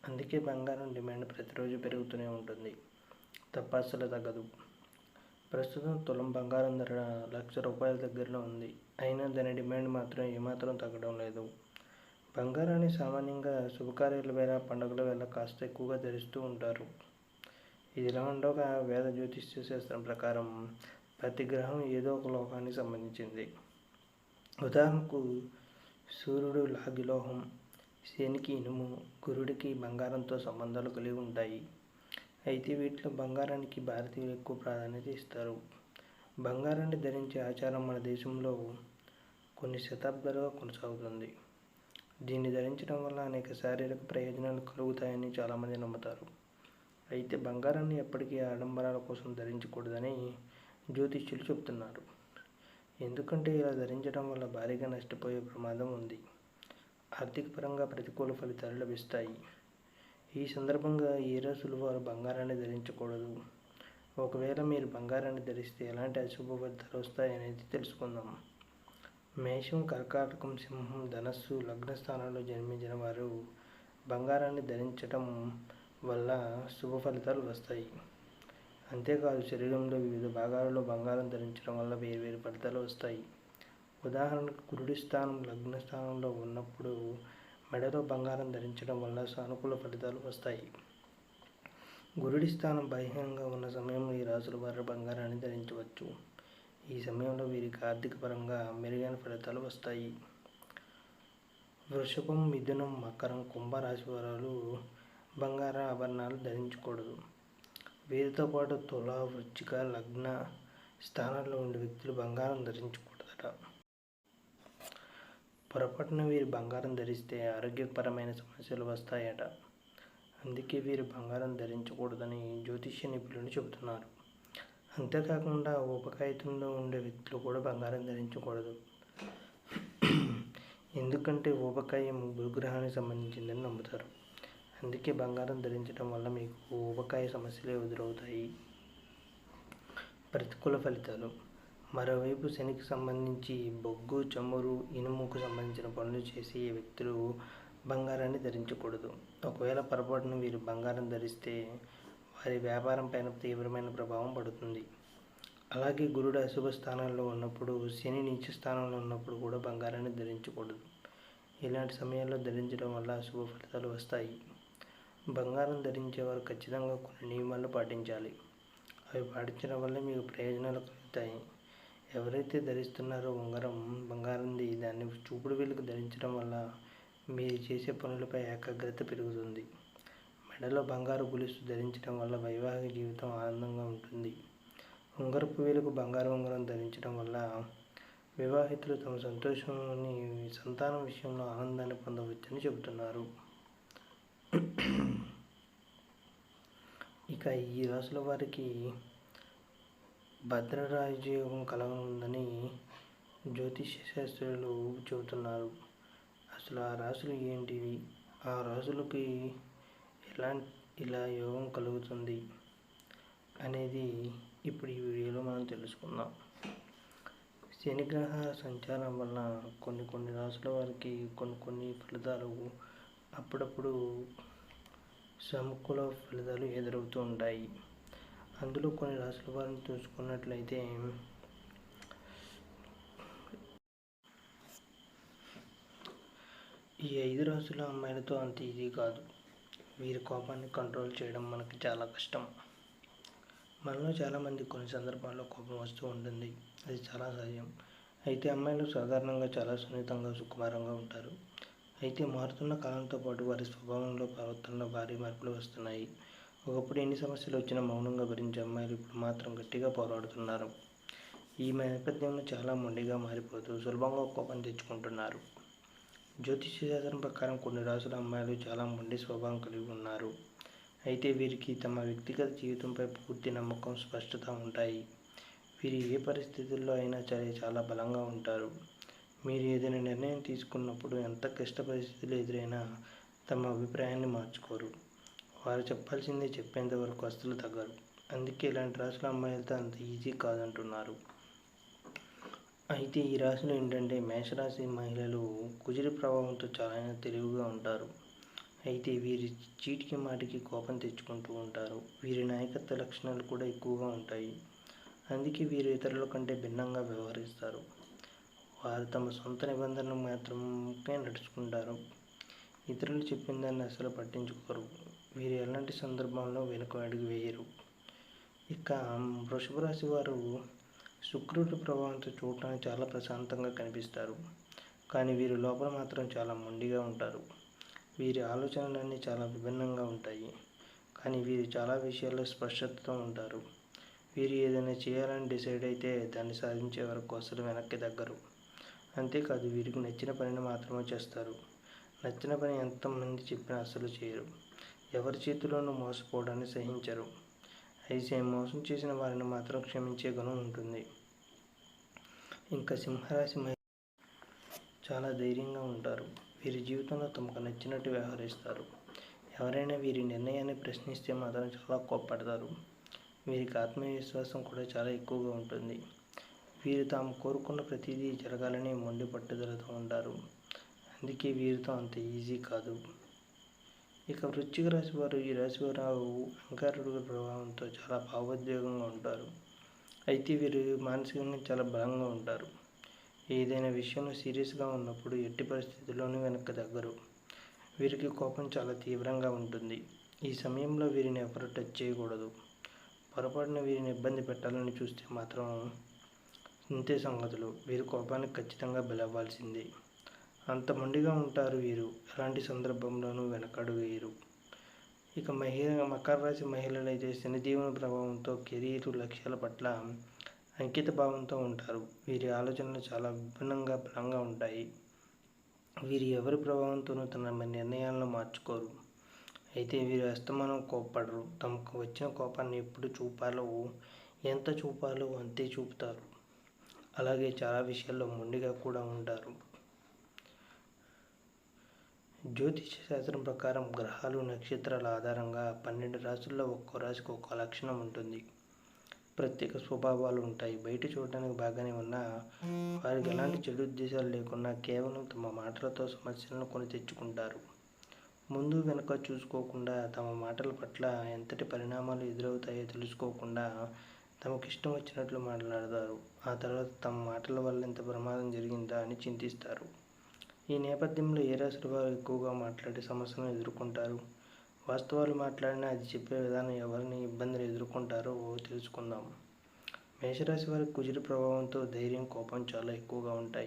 అందుకే బంగారం డిమాండ్ ప్రతిరోజు పెరుగుతూనే ఉంటుంది తప్ప అస్సలు తగ్గదు. ప్రస్తుతం తులం బంగారం ధర ₹1,00,000 దగ్గరలో ఉంది. అయినా దాని డిమాండ్ మాత్రం ఏమాత్రం తగ్గడం లేదు. బంగారాన్ని సామాన్యంగా శుభకార్యాల వేళ, పండుగల వేళ కాస్త ఎక్కువగా ధరిస్తూ ఉంటారు. ఇదిలా ఉండగా వేద జ్యోతిష్య శాస్త్రం ప్రకారం ప్రతి గ్రహం ఏదో ఒక లోకానికి సంబంధించింది. ఉదాహరణకు సూర్యుడు లాగిలోహం, శనికి ఇనుము, గురుడికి బంగారంతో సంబంధాలు కలిగి ఉంటాయి. అయితే వీటిలో బంగారానికి భారతీయులు ఎక్కువ ప్రాధాన్యత ఇస్తారు. బంగారాన్ని ధరించే ఆచారం మన దేశంలో కొన్ని శతాబ్దాలుగా కొనసాగుతుంది. దీన్ని ధరించడం వల్ల అనేక శారీరక ప్రయోజనాలు కలుగుతాయని చాలామంది నమ్ముతారు. అయితే బంగారాన్ని ఎప్పటికీ ఆడంబరాల కోసం ధరించకూడదని జ్యోతిష్యులు చెబుతున్నారు. ఎందుకంటే ఇలా ధరించడం వల్ల భారీగా నష్టపోయే ప్రమాదం ఉంది. ఆర్థిక పరంగా ప్రతికూల ఫలితాలు లభిస్తాయి. ఈ సందర్భంగా ఏ రాశుల వారు బంగారాన్ని ధరించకూడదు, ఒకవేళ మీరు బంగారాన్ని ధరిస్తే ఎలాంటి అశుభ ఫలితాలు వస్తాయనేది తెలుసుకుందాం. మేషం, కర్కాటకం, సింహం, ధనస్సు లగ్న స్థానాల్లో జన్మించిన వారు బంగారాన్ని ధరించడం వల్ల శుభ ఫలితాలు వస్తాయి. అంతేకాదు శరీరంలో వివిధ భాగాలలో బంగారం ధరించడం వల్ల వేర్వేరు ఫలితాలు వస్తాయి. ఉదాహరణకు గురుడి స్థానం లగ్న స్థానంలో ఉన్నప్పుడు మెడలో బంగారం ధరించడం వల్ల సానుకూల ఫలితాలు వస్తాయి. గురుడి స్థానం బలహీనంగా ఉన్న సమయంలో ఈ రాశుల వారు బంగారాన్ని ధరించవచ్చు. ఈ సమయంలో వీరికి ఆర్థిక పరంగా మెరుగైన ఫలితాలు వస్తాయి. వృషభం, మిథునం, మకరం, కుంభ రాశి వారు బంగార ఆభరణాలు ధరించకూడదు. వీరితో పాటు తుల, వృశ్చిక లగ్న స్థానాల్లో ఉండే వ్యక్తులు బంగారం ధరించకూడదట. పొరపాటున వీరు బంగారం ధరిస్తే ఆరోగ్యపరమైన సమస్యలు వస్తాయట. అందుకే వీరు బంగారం ధరించకూడదని జ్యోతిష్య నిపుణులు చెబుతున్నారు. అంతేకాకుండా ఊబకాయంతో ఉండే వ్యక్తులు కూడా బంగారం ధరించకూడదు. ఎందుకంటే ఊబకాయం గురుగ్రహానికి సంబంధించిందని నమ్ముతారు. అందుకే బంగారం ధరించడం వల్ల మీకు ఊబకాయ సమస్యలు ఎదురవుతాయి. ప్రతికూల ఫలితాలు. మరోవైపు శనికి సంబంధించి బొగ్గు, చమురు, ఇనుముకు సంబంధించిన పనులు చేసే వ్యక్తులు బంగారాన్ని ధరించకూడదు. ఒకవేళ పొరపాటున వీరు బంగారం ధరిస్తే వారి వ్యాపారం పైన తీవ్రమైన ప్రభావం పడుతుంది. అలాగే గురుడు అశుభ స్థానాల్లో ఉన్నప్పుడు, శని నీచ స్థానంలో ఉన్నప్పుడు కూడా బంగారాన్ని ధరించకూడదు. ఇలాంటి సమయాల్లో ధరించడం వల్ల అశుభ ఫలితాలు వస్తాయి. బంగారం ధరించేవారు ఖచ్చితంగా కొన్ని నియమాలు పాటించాలి. అవి పాటించడం వల్ల మీకు ప్రయోజనాలు కలుగుతాయి. ఎవరైతే ధరిస్తున్నారో ఉంగరం బంగారంది, దాన్ని చూపుడు వేలుకు ధరించడం వల్ల మీరు చేసే పనులపై ఏకాగ్రత పెరుగుతుంది. మెడలో బంగారు గొలుసు ధరించడం వల్ల వైవాహిక జీవితం ఆనందంగా ఉంటుంది. ఉంగరపు వేలుకు బంగారు ఉంగరం ధరించడం వల్ల వివాహితులు తమ సంతానం విషయంలో ఆనందాన్ని పొందవచ్చని చెబుతున్నారు. ఇక ఈ రాశుల వారికి భద్రరాజయోగం కలగనుందని జ్యోతిష్య శాస్త్రులు చెబుతున్నారు. అసలు ఆ రాశులు ఏంటివి, ఆ రాశులకి ఇలా యోగం కలుగుతుంది అనేది ఇప్పుడు ఈ వీడియోలో మనం తెలుసుకుందాం. శనిగ్రహ సంచారం వల్ల కొన్ని రాశుల వారికి కొన్ని ఫలితాలు అప్పుడప్పుడు సానుకూల ఫలితాలు ఎదురవుతూ ఉంటాయి. అందులో కొన్ని రాశుల వారిని చూసుకున్నట్లయితే ఈ 5 రాశుల అమ్మాయిలతో అంత ఈజీ కాదు. వీరి కోపాన్ని కంట్రోల్ చేయడం మనకి చాలా కష్టం. మనలో చాలామంది కొన్ని సందర్భాల్లో కోపం వస్తూ ఉంటుంది. అది చాలా సహజం. అయితే అమ్మాయిలు సాధారణంగా చాలా సున్నితంగా, సుకుమారంగా ఉంటారు. అయితే మారుతున్న కాలంతో పాటు వారి స్వభావంలో, ప్రవర్తనలో భారీ మార్పులు వస్తున్నాయి. ఒకప్పుడు ఎన్ని సమస్యలు వచ్చినా మౌనంగా భరించే అమ్మాయిలు ఇప్పుడు మాత్రం గట్టిగా పోరాడుతున్నారు. ఈ నేపథ్యంలో చాలా మొండిగా మారిపోతూ సులభంగా కోపం తెచ్చుకుంటున్నారు. జ్యోతిష్య శాస్త్రం ప్రకారం కొన్ని రాశుల అమ్మాయిలు చాలా మొండి స్వభావం కలిగి ఉన్నారు. అయితే వీరికి తమ వ్యక్తిగత జీవితంపై పూర్తి నమ్మకం, స్పష్టత ఉంటాయి. వీరు ఏ పరిస్థితుల్లో అయినా సరే చాలా బలంగా ఉంటారు. మీరు ఏదైనా నిర్ణయం తీసుకున్నప్పుడు ఎంత క్లిష్ట పరిస్థితులు ఎదురైనా తమ అభిప్రాయాన్ని మార్చుకోరు. వారు చెప్పాల్సిందే చెప్పేంత వరకు అస్సలు తగ్గరు. అందుకే ఇలాంటి రాశుల అమ్మాయిలతో అంత ఈజీ కాదంటున్నారు. అయితే ఈ రాశులు ఏంటంటే, మేషరాశి మహిళలు కుజుడి ప్రభావంతో చాలా తెలివిగా ఉంటారు. అయితే వీరి చీటికి మాటికి కోపం తెచ్చుకుంటూ ఉంటారు. వీరి నాయకత్వ లక్షణాలు కూడా ఎక్కువగా ఉంటాయి. అందుకే వీరు ఇతరుల కంటే భిన్నంగా వ్యవహరిస్తారు. వారు తమ సొంత నిబంధనలు మాత్రమే నడుచుకుంటారు. ఇతరులు చెప్పిన దాన్ని అసలు పట్టించుకోరు. వీరు ఎలాంటి సందర్భంలో వెనుక అడుగు వేయరు. ఇక వృషభ రాశి వారు శుక్రుడి ప్రభావంతో చూడటానికి చాలా ప్రశాంతంగా కనిపిస్తారు. కానీ వీరి లోపల మాత్రం చాలా మొండిగా ఉంటారు. వీరి ఆలోచనలన్నీ చాలా విభిన్నంగా ఉంటాయి. కానీ వీరు చాలా విషయాల్లో స్పష్టతతో ఉంటారు. వీరు ఏదైనా చేయాలని డిసైడ్ అయితే దాన్ని సాధించే వరకు అసలు వెనక్కి తగ్గరు. అంతేకాదు వీరికి నచ్చిన పనిని మాత్రమే చేస్తారు. నచ్చిన పని ఎంతమంది చెప్పినా అస్సలు చేయరు. ఎవరి చేతిలోనూ మోసపోవడాన్ని సహించరు. అయితే మోసం చేసిన వారిని మాత్రం క్షమించే గుణం ఉంటుంది. ఇంకా సింహరాశి చాలా ధైర్యంగా ఉంటారు. వీరి జీవితంలో తమకు నచ్చినట్టు వ్యవహరిస్తారు. ఎవరైనా వీరి నిర్ణయాన్ని ప్రశ్నిస్తే మాత్రం చాలా కోప్పడతారు. వీరికి ఆత్మవిశ్వాసం కూడా చాలా ఎక్కువగా ఉంటుంది. వీరు తాము కోరుకున్న ప్రతిదీ జరగాలని మొండి పట్టుదలతో ఉంటారు. అందుకే వీరితో అంత ఈజీ కాదు. ఇక వృశ్చిక రాశి వారు, ఈ రాశి వారు అహంకారుడి ప్రభావంతో చాలా భావోద్వేగంగా ఉంటారు. అయితే వీరు మానసికంగా చాలా బలంగా ఉంటారు. ఏదైనా విషయంలో సీరియస్గా ఉన్నప్పుడు ఎట్టి పరిస్థితుల్లోనూ వెనక్కి తగ్గరు. వీరికి కోపం చాలా తీవ్రంగా ఉంటుంది. ఈ సమయంలో వీరిని ఎవరు టచ్ చేయకూడదు. పొరపాటున వీరిని ఇబ్బంది పెట్టాలని చూస్తే మాత్రం ఇంతే సంగతులు. వీరి కోపానికి ఖచ్చితంగా బలవ్వాల్సిందే. అంత మొండిగా ఉంటారు వీరు. ఎలాంటి సందర్భంలోనూ వెనకడుగు వేయరు. ఇక మకర రాశి మహిళలైతే శనిదేవుని ప్రభావంతో కెరీర్ లక్ష్యాల పట్ల అంకిత భావంతో ఉంటారు. వీరి ఆలోచనలు చాలా విభిన్నంగా బలంగా ఉంటాయి. వీరు ఎవరి ప్రభావంతోనూ తమ నిర్ణయాలను మార్చుకోరు. అయితే వీరు అస్తమానం కోప్పడరు. తమకు వచ్చిన కోపాన్ని ఎప్పుడు చూపాలో, ఎంత చూపాలో అంతే చూపుతారు. అలాగే చాలా విషయాల్లో మొండిగా కూడా ఉంటారు. జ్యోతిష శాస్త్రం ప్రకారం గ్రహాలు, నక్షత్రాల ఆధారంగా 12 రాశుల్లో ఒక్కో రాశికి ఒక్కో లక్షణం ఉంటుంది. ప్రత్యేక స్వభావాలు ఉంటాయి. బయట చూడడానికి బాగానే ఉన్నా వారికి ఎలాంటి చెడు ఉద్దేశాలు లేకున్నా కేవలం తమ మాటలతో సమస్యలను కొని తెచ్చుకుంటారు. ముందు వెనుక చూసుకోకుండా, తమ మాటల పట్ల ఎంతటి పరిణామాలు ఎదురవుతాయో తెలుసుకోకుండా తమకిష్టం వచ్చినట్లు మాట్లాడతారు. ఆ తర్వాత తమ మాటల వల్ల ఎంత ప్రమాదం జరిగిందా అని చింతిస్తారు. ఈ నేపథ్యంలో ఏ రాశి వారు ఎక్కువగా మాట్లాడే సమస్యలను ఎదుర్కొంటారు? వాస్తవాలు మాట్లాడినా అది చెప్పే విధానం ఎవరిని ఇబ్బందులు ఎదుర్కొంటారో తెలుసుకుందాం. మేషరాశి వారికి కుజుడి ప్రభావంతో ధైర్యం, కోపం చాలా ఎక్కువగా ఉంటాయి.